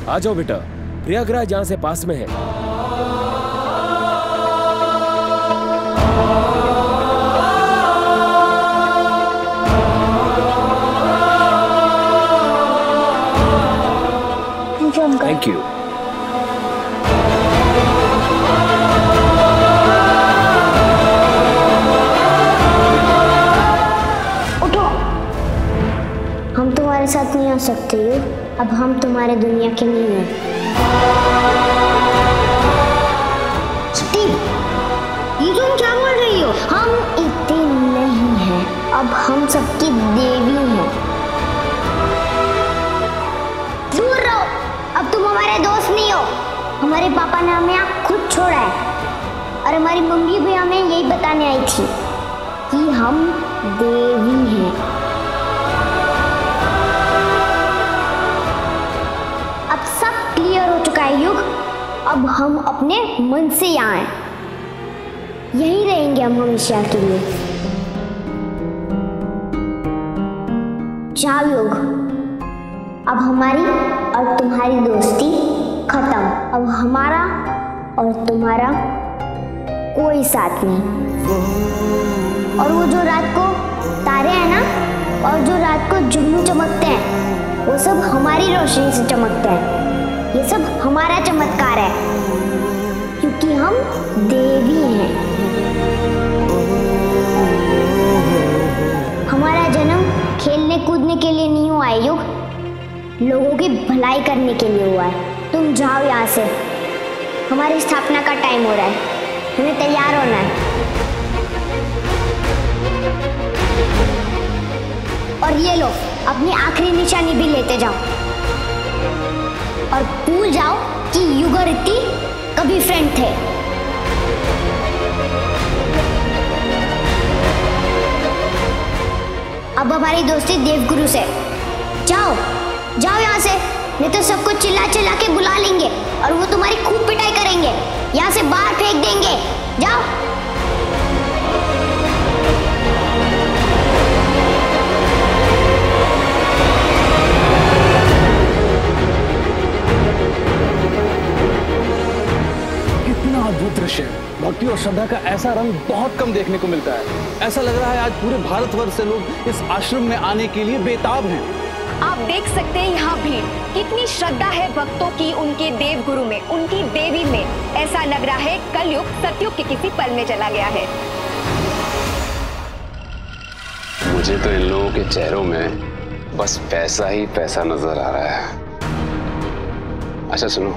आ जाओ बेटा, प्रयागराज यहाँ से पास में है। Thank you. उठो, हम तुम्हारे साथ नहीं आ सकते युग। अब हम तुम्हारे दुनिया के नहीं हैं। स्टीव, ये तुम क्या बोल रही हो? हम इतने नहीं हैं, अब हम सबकी देवी हैं। दूर रहो, अब तुम हमारे दोस्त नहीं हो। हमारे पापा ने हमें यहाँ खुद छोड़ा है और हमारी मम्मी भी हमें यही बताने आई थी कि हम देवी हैं। अब सब क्लियर हो चुका है युग। अब हम अपने मन से यहाँ हैं, यहीं रहेंगे हम हमेशा के लिए। जाओ युग, अब हमारी और तुम्हारी दोस्ती खत्म। अब हमारा और तुम्हारा कोई साथ नहीं। और वो जो रात को तारे हैं ना, और जो रात को जुगनू चमकते हैं, वो सब हमारी रोशनी से चमकते हैं। ये सब हमारा चमत्कार है, क्योंकि हम देवी हैं। हमारा जन्म खेलने कूदने के लिए नहीं हुआ है युग, लोगों की भलाई करने के लिए हुआ है। तुम जाओ यहाँ से, हमारी स्थापना का टाइम हो रहा है, हमें तैयार होना है। और ये लो, अपनी आखिरी निशानी भी लेते जाओ और भूल जाओ कि युग और रिद्धि कभी फ्रेंड थे। अब हमारी दोस्ती देवगुरु से। जाओ जाओ यहाँ से, नहीं तो सबको चिल्ला चिल्ला के बुला लेंगे और वो तुम्हारी खूब पिटाई करेंगे, यहाँ से बाहर फेंक देंगे। जाओ। कितना अद्भुत दृश्य है। भक्ति और श्रद्धा का ऐसा रंग बहुत कम देखने को मिलता है। ऐसा लग रहा है आज पूरे भारतवर्ष से लोग इस आश्रम में आने के लिए बेताब हैं। आप देख सकते हैं यहाँ भीड़, कितनी श्रद्धा है भक्तों की उनके देव गुरु में, उनकी देवी में। ऐसा लग रहा है कलयुग सतयुग के किसी पल में चला गया है। मुझे तो इन लोगों के चेहरों में बस पैसा ही पैसा नजर आ रहा है। अच्छा सुनो,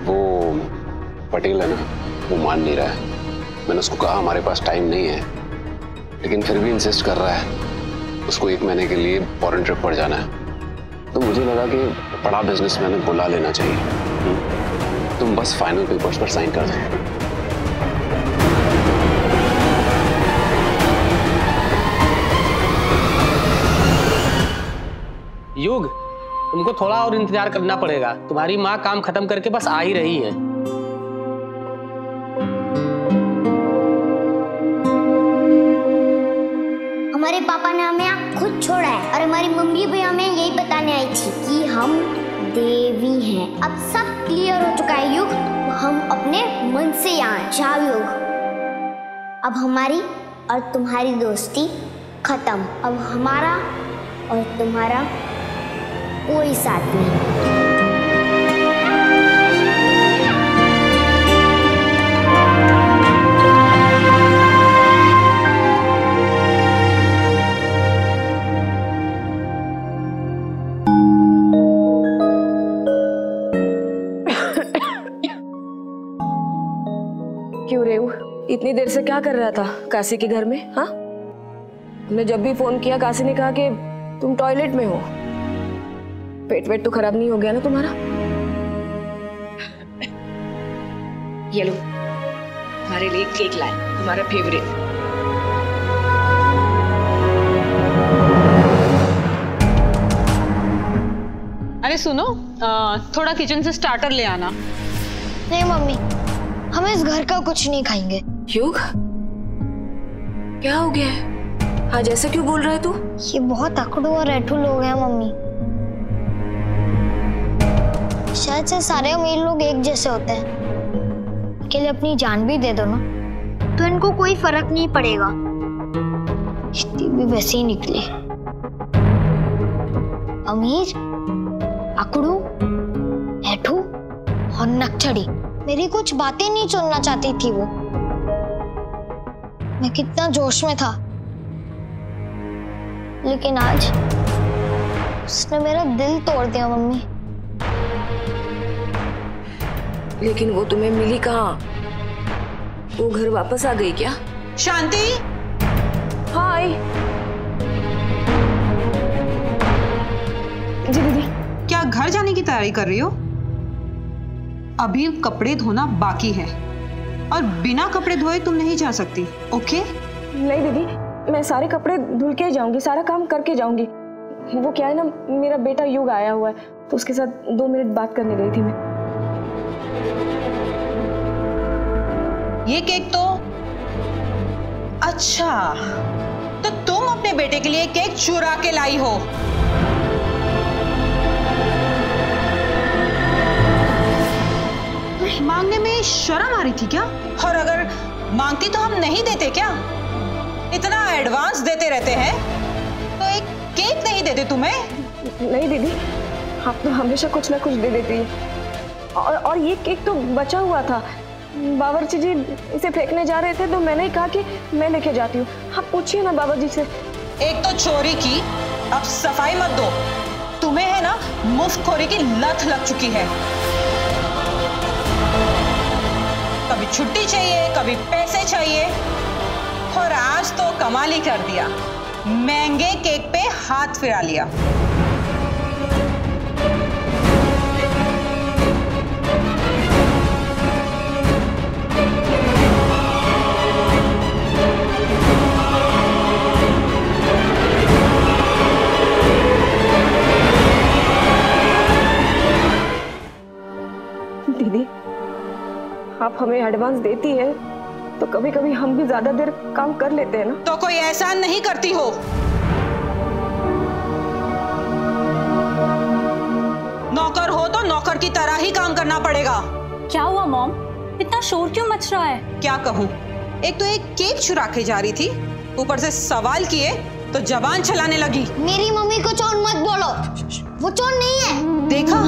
वो पटेल है ना, वो मान नहीं रहा है। मैंने उसको कहा हमारे पास टाइम नहीं है, लेकिन फिर भी इंसिस्ट कर रहा है। उसको 1 महीने के लिए फॉरेन ट्रिप पर जाना है, तो मुझे लगा कि बड़ा बिजनेसमैन बुला लेना चाहिए। तुम बस फाइनल पेपर्स पर साइन कर दो। युग, तुमको थोड़ा और इंतजार करना पड़ेगा। तुम्हारी माँ काम खत्म करके बस आ ही रही है। हमारे पापा ने हमें यहाँ खुद छोड़ा है और हमारी मम्मी भी हमें यही बताने आई थी कि हम देवी हैं। अब सब क्लियर हो चुका है युग। हम अपने मन से यहाँ। जाओ युग, अब हमारी और तुम्हारी दोस्ती खत्म। अब हमारा और तुम्हारा कोई साथ नहीं। क्यों रेऊ, इतनी देर से क्या कर रहा था काशी के घर में? हाँ, तुमने जब भी फोन किया काशी ने कहा कि तुम टॉयलेट में हो। पेट वेट तो खराब नहीं हो गया ना तुम्हारा? ये लो, हमारे लिए केक लाए, हमारा फेवरेट। अरे सुनो, थोड़ा किचन से स्टार्टर ले आना। नहीं मम्मी, हम इस घर का कुछ नहीं खाएंगे। युग, क्या हो गया है? आज ऐसे क्यों बोल रहा है तू? ये बहुत अकड़ू और ऐठू लोग हैं मम्मी। शायद से सारे अमीर लोग एक जैसे होते हैं। के लिए अपनी जान भी दे दो ना तो इनको कोई फर्क नहीं पड़ेगा। इतनी भी वैसे ही निकले। अमीर, अकड़ू, ऐठू और नक्चड़ी। मेरी कुछ बातें नहीं सुनना चाहती थी वो। मैं कितना जोश में था, लेकिन आज उसने मेरा दिल तोड़ दिया मम्मी। लेकिन वो तुम्हें मिली कहाँ? वो घर वापस आ गई क्या? शांति, हाँ आई। जी दीदी। क्या घर जाने की तैयारी कर रही हो? अभी कपड़े धोना बाकी है और बिना कपड़े धोए तुम नहीं जा सकती। ओके? नहीं दीदी, मैं सारे कपड़े धुल के जाऊंगी, सारा काम करके जाऊंगी। वो क्या है ना, मेरा बेटा युग आया हुआ है तो उसके साथ 2 मिनट बात करने गई थी मैं। ये केक तो अच्छा, तो तुम अपने बेटे के लिए केक चुरा के लाई हो। मांगने में शर्म आ रही थी क्या? और अगर मांगती तो हम नहीं देते क्या? इतना एडवांस देते रहते हैं तो एक केक नहीं देते तुम्हें? नहीं दीदी, आप तो हमेशा कुछ ना कुछ दे देती है। और ये केक तो बचा हुआ था। बावर्ची जी इसे फेंकने जा रहे थे तो मैंने ही कहा कि मैं लेके जाती हूँ। आप पूछिए ना बाबा जी से। एक तो चोरी की, अब सफाई मत दो। तुम्हें है ना मुफ्तखोरी की लत लग चुकी है। कभी छुट्टी चाहिए, कभी पैसे चाहिए, और आज तो कमाल ही कर दिया, महंगे केक पे हाथ फिरा लिया। दीदी, आप हमें एडवांस देती है तो कभी कभी हम भी ज्यादा देर काम कर लेते हैं ना। तो कोई एहसान नहीं करती हो? नौकर हो तो नौकर की तरह ही काम करना पड़ेगा। क्या हुआ मॉम, इतना शोर क्यों मच रहा है? क्या कहूँ, एक तो एक केक चुरा के जा रही थी, ऊपर से सवाल किए तो जबान चलाने लगी। मेरी मम्मी को चोर मत बोलो, वो चोर नहीं है। देखा,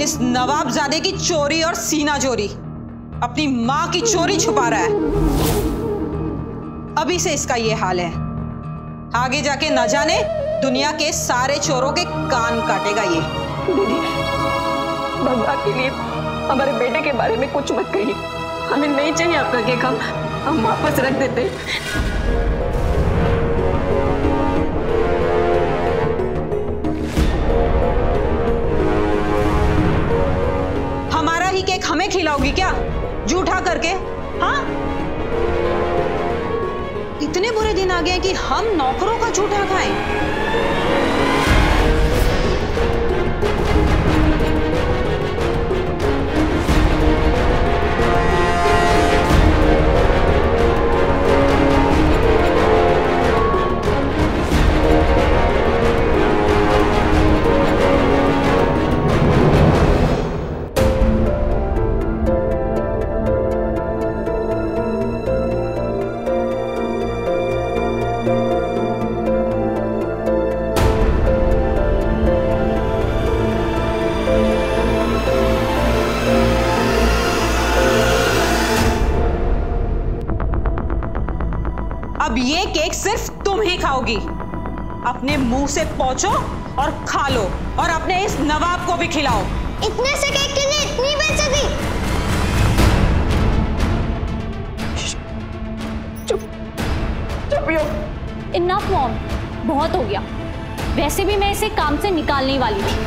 इस नवाबजादे की चोरी और सीना चोरी, अपनी माँ की चोरी छुपा रहा है। अभी से इसका ये हाल है, आगे जाके न जाने दुनिया के सारे चोरों के कान काटेगा ये। दीदी, भगवान के लिए हमारे बेटे के बारे में कुछ मत कहिए। हमें नहीं चाहिए आपका केक, हम वापस रख देते। हमारा ही केक हमें खिलाओगी क्या, झूठा करके? हाँ, इतने बुरे दिन आ गए कि हम नौकरों का झूठा खाएं। अब ये केक सिर्फ तुम ही खाओगी। अपने मुंह से पहुंचो और खा लो, और अपने इस नवाब को भी खिलाओ। इतने से केक के लिए इतनी बेइज्जती? चुप यो। इनफ मॉम, बहुत हो गया। वैसे भी मैं इसे काम से निकालने वाली थी।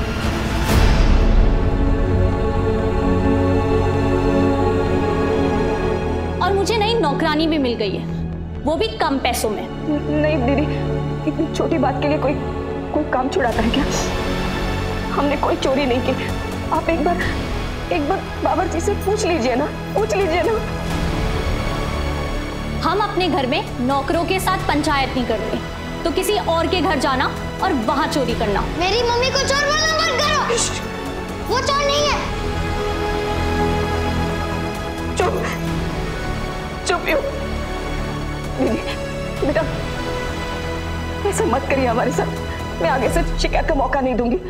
और मुझे नई नौकरानी भी मिल गई है, वो भी कम पैसों में। नहीं दीदी, इतनी छोटी बात के लिए कोई काम छुड़ाता है क्या? हमने कोई चोरी नहीं की। आप एक बार बावर्ची से पूछ लीजिए ना। हम अपने घर में नौकरों के साथ पंचायत नहीं करते, तो किसी और के घर जाना और वहां चोरी करना। मेरी मम्मी को चोर बोलना मत करो। वो चोर नहीं है। चुप चुप क्यों? दीदी बेटा ऐसा मत करिए हमारे साथ, मैं आगे से शिकायत का मौका नहीं दूंगी।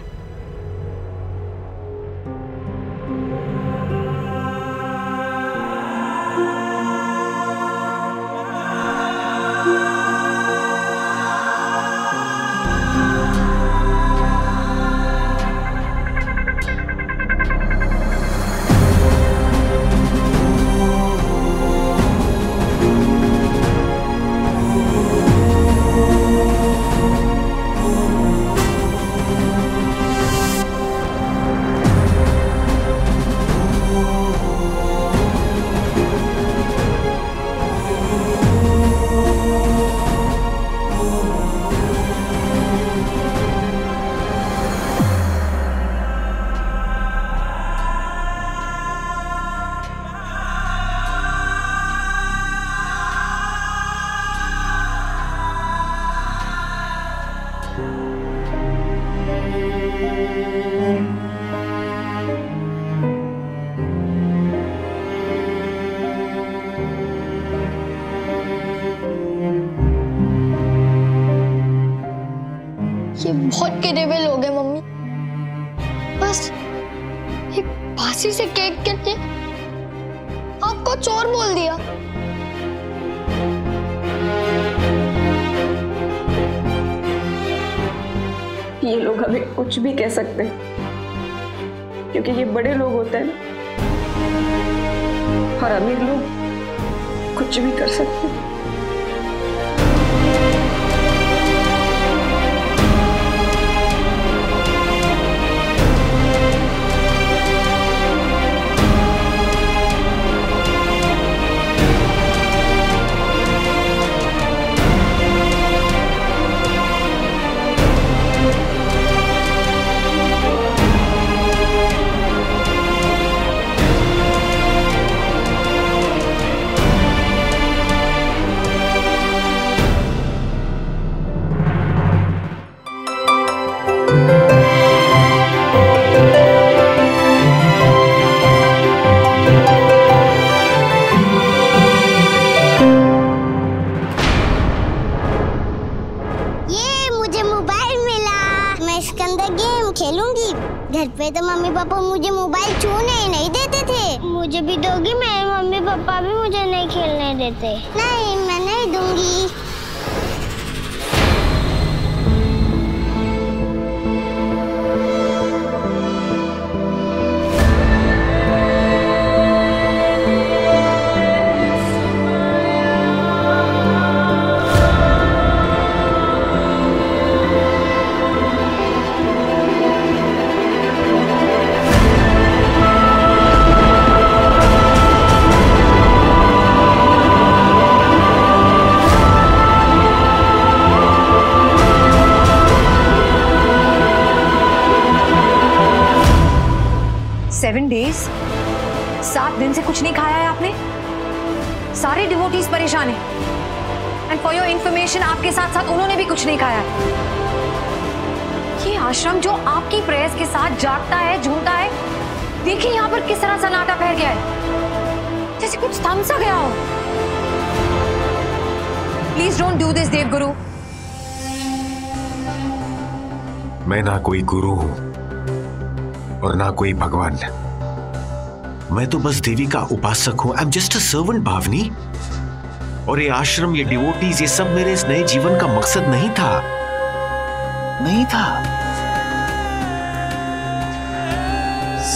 ये बहुत गिरे लोग हैं मम्मी, बस एक फांसी से केक के लिए आपको चोर बोल दिया। ये लोग हमें कुछ भी कह सकते हैं क्योंकि ये बड़े लोग होते हैं और अमीर लोग कुछ भी कर सकते हैं। खेलूंगी। घर पे तो मम्मी पापा मुझे मोबाइल छूने ही नहीं देते थे। मुझे भी दोगी? मेरे मम्मी पापा भी मुझे नहीं खेलने देते। नहीं, मैं नहीं दूंगी। सात दिन से कुछ नहीं खाया है आपने। सारे डिवोटीज परेशान हैं। एंड फॉर योर इंफॉर्मेशन, आपके साथ साथ उन्होंने भी कुछ नहीं खाया है। ये आश्रम जो आपकी प्रेयर्स के साथ जागता है, झूमता है, देखिए यहाँ पर किस तरह सन्नाटा फैल गया है, जैसे कुछ थम सा गया हो। Please don't do this Devguru. मैं ना कोई गुरु हूं और ना कोई भगवान। मैं तो बस देवी का उपासक हूं। I am just a servant Bhavani. और ये आश्रम, ये डिवोटीज, ये सब मेरे इस नए जीवन का मकसद नहीं था। नहीं था।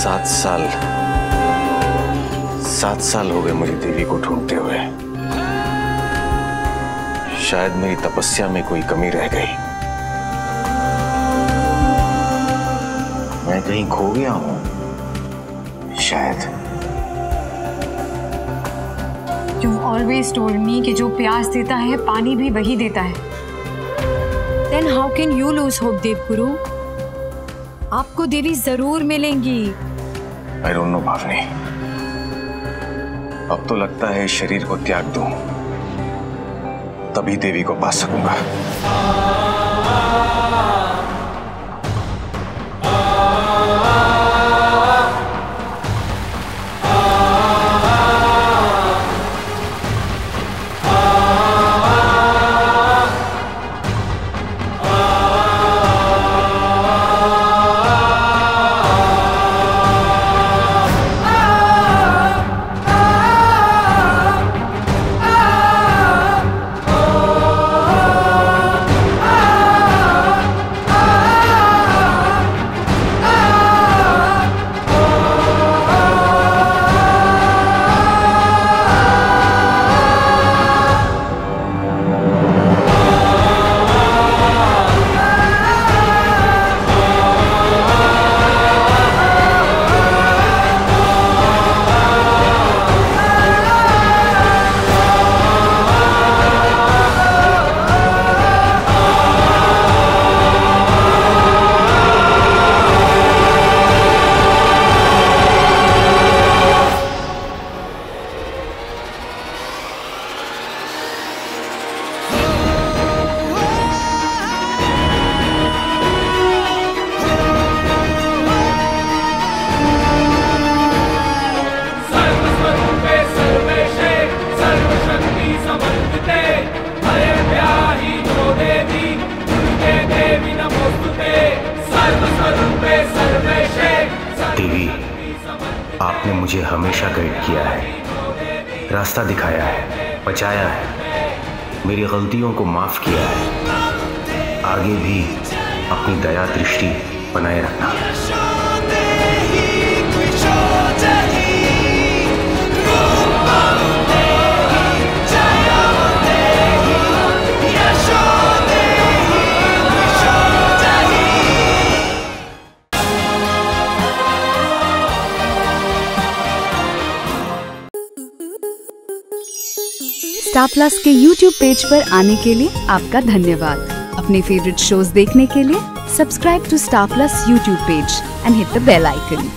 7 साल हो गए मुझे देवी को ढूंढते हुए। शायद मेरी तपस्या में कोई कमी रह गई। मैं कहीं खो गया हूं शायद। You always told me कि जो प्यास देता है पानी भी वही देता है। Then how can you lose hope, देवगुरु? आपको देवी जरूर मिलेंगी। I don't know भावनी। अब तो लगता है शरीर को त्याग दूं, तभी देवी को पा सकूंगा। देवी, आपने मुझे हमेशा गाइड किया है, रास्ता दिखाया है, बचाया है, मेरी गलतियों को माफ किया है। आगे भी अपनी दया दृष्टि बनाए रखना। स्टार प्लस के YouTube पेज पर आने के लिए आपका धन्यवाद। अपने फेवरेट शोज देखने के लिए subscribe to Star Plus YouTube page and hit the bell icon.